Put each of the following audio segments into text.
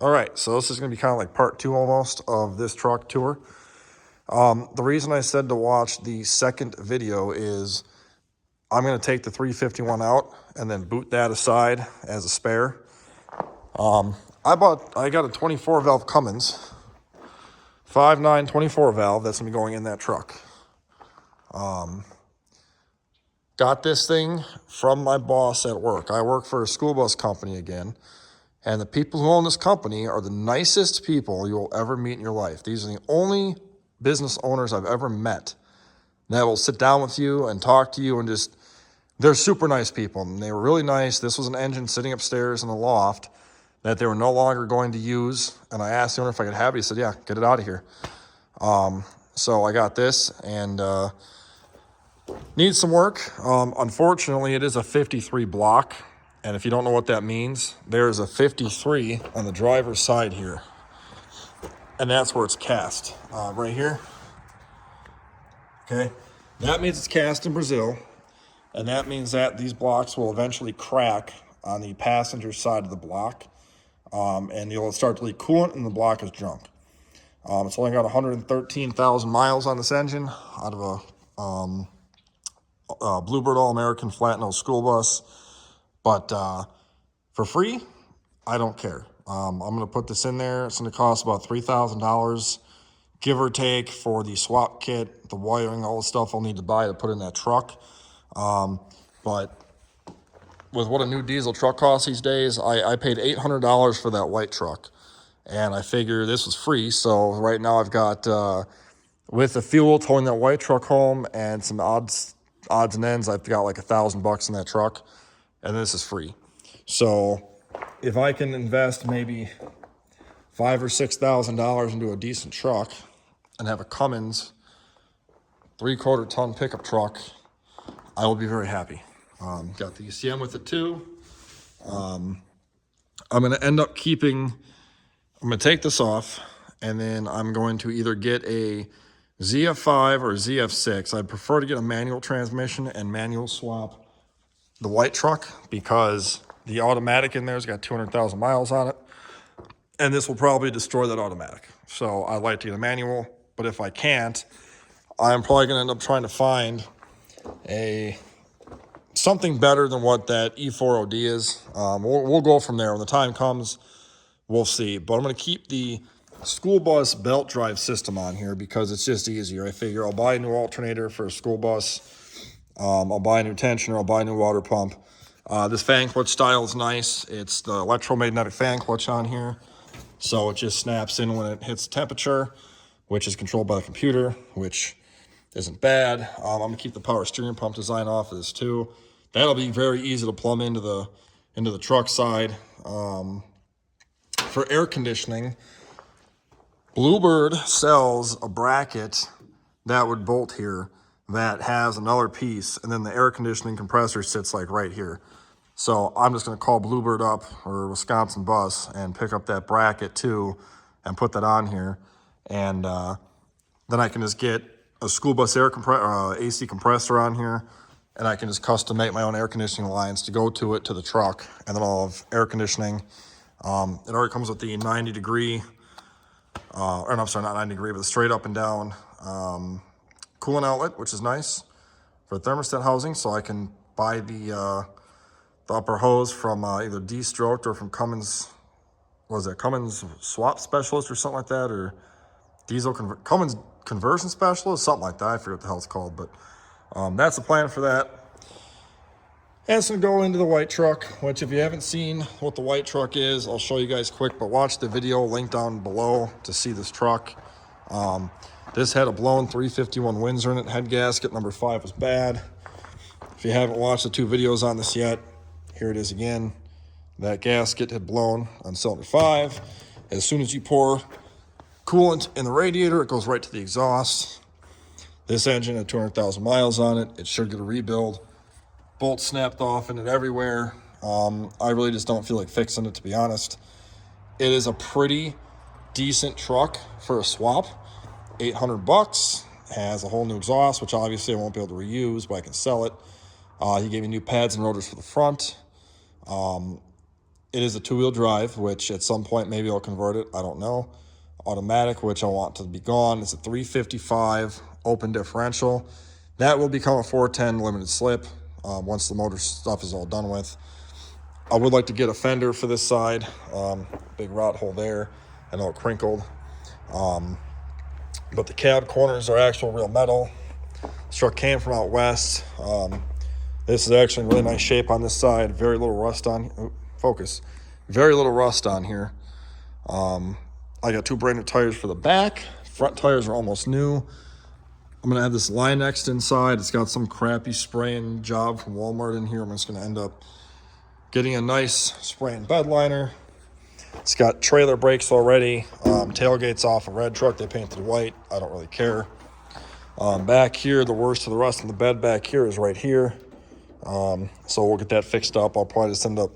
All right, so this is going to be kind of like part two almost of this truck tour. The reason I said to watch the second video is I'm going to take the 351 out and then boot that aside as a spare. I got a 24 valve Cummins, 5.9 24 valve that's going to be going in that truck. Got this thing from my boss at work. I work for a school bus company again. And the people who own this company are the nicest people you will ever meet in your life. These are the only business owners I've ever met that will sit down with you and talk to you and just, they're super nice people. And they were really nice. This was an engine sitting upstairs in the loft that they were no longer going to use. And I asked the owner if I could have it. He said, yeah, get it out of here. So I got this and needs some work. Unfortunately, it is a 53 block. And if you don't know what that means, there's a 53 on the driver's side here. And that's where it's cast, right here. Okay, that means it's cast in Brazil. And that means that these blocks will eventually crack on the passenger side of the block. And you'll start to leak coolant and the block is junk. It's only got 113,000 miles on this engine out of a Bluebird All-American flat nose school bus. But for free, I don't care. I'm going to put this in there. It's going to cost about $3,000, give or take, for the swap kit, the wiring, all the stuff I'll need to buy to put in that truck. But with what a new diesel truck costs these days, I paid $800 for that white truck. And I figure this was free. So right now I've got, with the fuel, towing that white truck home and some odds and ends, I've got like $1,000 in that truck. And this is free. So if I can invest maybe $5,000 or $6,000 into a decent truck and have a Cummins 3/4 ton pickup truck, I will be very happy. Got the ECM with it too. I'm going to end up I'm going to take this off and then I'm going to either get a ZF5 or ZF6. I'd prefer to get a manual transmission and manual swap the white truck because the automatic in there's got 200,000 miles on it, and this will probably destroy that automatic. So I'd like to get a manual, but if I can't, I'm probably going to end up trying to find something better than what that E4OD is. We'll go from there. When the time comes, we'll see. But I'm going to keep the school bus belt drive system on here because it's just easier. I figure I'll buy a new alternator for a school bus. I'll buy a new tensioner, I'll buy a new water pump. This fan clutch style is nice. It's the electromagnetic fan clutch on here. So it just snaps in when it hits temperature, which is controlled by the computer, which isn't bad. I'm gonna keep the power steering pump design off of this too. That'll be very easy to plumb into the truck side. For air conditioning, Bluebird sells a bracket that would bolt here that has another piece, and then the air conditioning compressor sits like right here. So I'm just going to call Bluebird up, or Wisconsin Bus, and pick up that bracket too and put that on here. And then I can just get a school bus AC compressor on here, and I can just custom make my own air conditioning lines to go to the truck, and then I'll have air conditioning. It already comes with the 90 degree, or no, I'm sorry, not 90 degree, but the straight up and down coolant outlet, which is nice for thermostat housing. So I can buy the upper hose from either D-Stroked or from Cummins. Was it Cummins Swap Specialist or something like that, or Cummins Conversion Specialist, something like that. I forget what the hell it's called, but that's the plan for that. And it's gonna go into the white truck, which if you haven't seen what the white truck is, I'll show you guys quick, but watch the video link down below to see this truck. This had a blown 351 Windsor in it. Head gasket number 5 was bad. If you haven't watched the 2 videos on this yet, here it is again. That gasket had blown on cylinder 5. As soon as you pour coolant in the radiator, it goes right to the exhaust. This engine had 200,000 miles on it. It should get a rebuild. Bolts snapped off in it everywhere. I really just don't feel like fixing it, to be honest. It is a pretty decent truck for a swap. $800, has a whole new exhaust, which obviously I won't be able to reuse, but I can sell it. He gave me new pads and rotors for the front. It is a 2-wheel drive, which at some point maybe I'll convert it. I don't know. Automatic, which I want to be gone. It's a 355 open differential. That will become a 410 limited slip once the motor stuff is all done with. I would like to get a fender for this side. Big rot hole there. I know it crinkled. But the cab corners are actual real metal. This truck came from out west. This is actually in really nice shape on this side. Very little rust on. Focus. Very little rust on here. I got 2 brand new tires for the back. Front tires are almost new. I'm going to have this Line-X inside. It's got some crappy spraying job from Walmart in here. I'm just going to end up getting a nice spraying bed liner. It's got trailer brakes already. Tailgate's off a red truck. They painted white. I don't really care. Back here, the worst of the rust in the bed back here is right here. So we'll get that fixed up. I'll probably just end up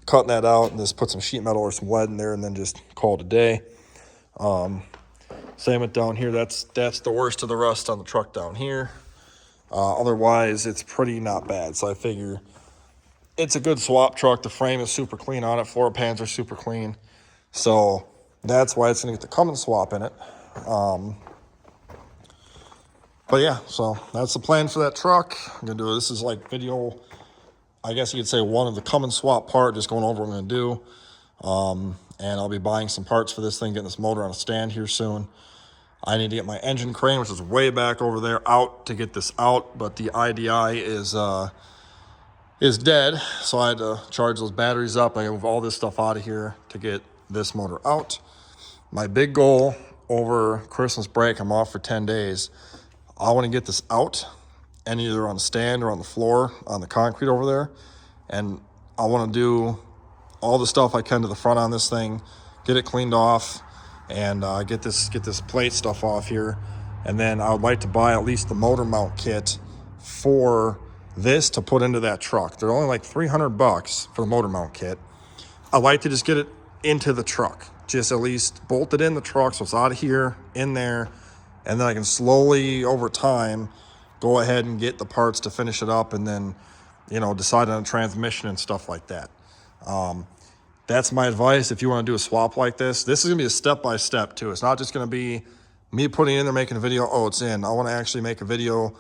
cutting that out and just put some sheet metal or some lead in there and then just call it a day. Same with down here. That's the worst of the rust on the truck down here. Otherwise, it's pretty not bad. So I figure it's a good swap truck. The frame is super clean on it. Floor pans are super clean. So that's why it's going to get the Cummins swap in it. But yeah, so that's the plan for that truck. I'm going to do this is like video, I guess you could say one of the Cummins swap part, just going over what I'm going to do. And I'll be buying some parts for this thing, getting this motor on a stand here soon. I need to get my engine crane, which is way back over there, out to get this out. But the IDI is dead, so I had to charge those batteries up. I move all this stuff out of here to get this motor out. My big goal over Christmas break, I'm off for 10 days. I want to get this out, and either on the stand or on the floor, on the concrete over there. And I want to do all the stuff I can to the front on this thing, get it cleaned off, and get this plate stuff off here. And then I would like to buy at least the motor mount kit for this to put into that truck. They're only like $300 for the motor mount kit. I'd like to just get it into the truck, just at least bolt it in the truck so it's out of here, in there, and then I can slowly over time go ahead and get the parts to finish it up, and then, you know, decide on a transmission and stuff like that. That's my advice. If you want to do a swap like this is going to be a step-by-step too. It's not just going to be me putting it in there, making a video, oh, it's in. I want to actually make a video,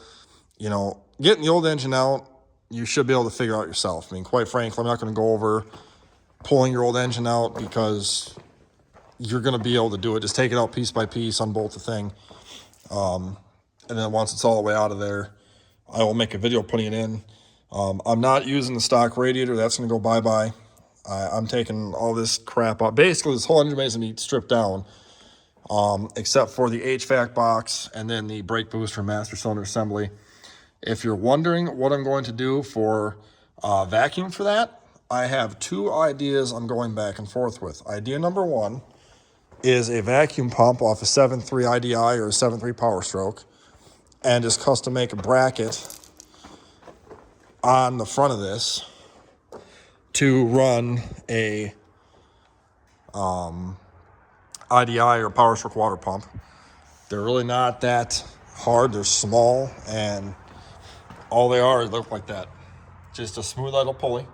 you know, getting the old engine out. You should be able to figure out yourself. I mean, quite frankly, I'm not going to go over pulling your old engine out because you're going to be able to do it. Just take it out piece by piece, unbolt the thing. And then once it's all the way out of there, I will make a video putting it in. I'm not using the stock radiator. That's going to go bye-bye. I'm taking all this crap out. Basically, this whole engine bay is going to be stripped down, except for the HVAC box and then the brake booster master cylinder assembly. If you're wondering what I'm going to do for vacuum for that, I have 2 ideas I'm going back and forth with. Idea number 1 is a vacuum pump off a 7.3 IDI or a 7.3 Power Stroke, and just custom make a bracket on the front of this to run a IDI or Power Stroke water pump. They're really not that hard. They're small, and all they are look like that. Just a smooth little pulley.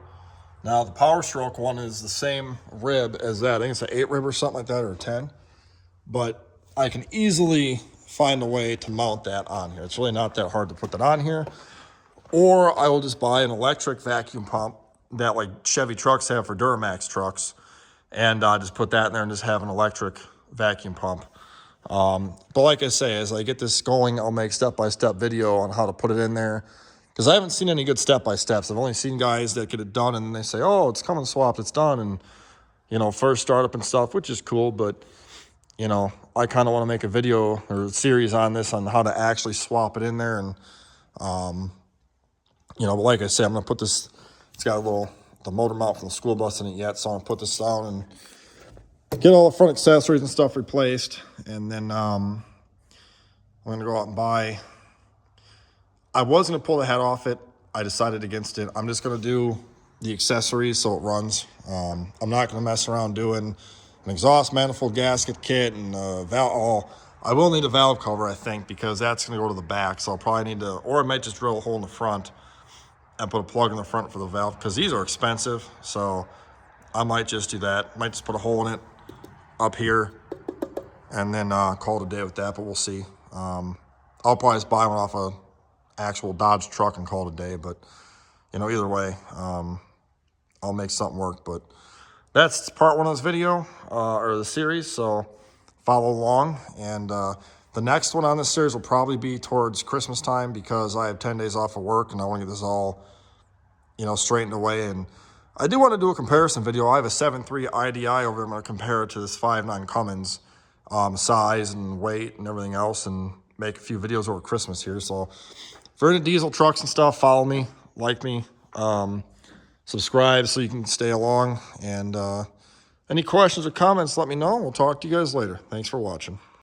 Now, the Power Stroke one is the same rib as that. I think it's an 8 rib or something like that, or a 10. But I can easily find a way to mount that on here. It's really not that hard to put that on here. Or I will just buy an electric vacuum pump that like Chevy trucks have for Duramax trucks, and just put that in there and just have an electric vacuum pump. But like I say, as I get this going, I'll make step-by-step video on how to put it in there, because I haven't seen any good step-by-steps. I've only seen guys that get it done and they say, oh, it's Cummins swapped, it's done, and, you know, first startup and stuff, which is cool, but, you know, I kind of want to make a video or a series on this on how to actually swap it in there. And, you know, but like I said, I'm going to put this, it's got the motor mount from the school bus in it yet, so I'm going to put this down and get all the front accessories and stuff replaced. And then I'm going to go out and buy, I was going to pull the head off it. I decided against it. I'm just going to do the accessories so it runs. I'm not going to mess around doing an exhaust manifold gasket kit and valve. I will need a valve cover, I think, because that's going to go to the back. So I'll probably need to, or I might just drill a hole in the front and put a plug in the front for the valve, because these are expensive. So I might just do that. Might just put a hole in it up here and then call it a day with that, but we'll see. I'll probably just buy one off a actual Dodge truck and call it a day, but you know, either way, I'll make something work. But that's part one of this video, or the series, so follow along. And the next one on this series will probably be towards Christmas time, because I have 10 days off of work and I want to get this all, you know, straightened away. And I do want to do a comparison video. I have a 7.3 IDI over there. I'm going to compare it to this 5.9 Cummins, size and weight and everything else, and make a few videos over Christmas here. So if you're into diesel trucks and stuff, follow me, like me, subscribe so you can stay along. And any questions or comments, let me know. We'll talk to you guys later. Thanks for watching.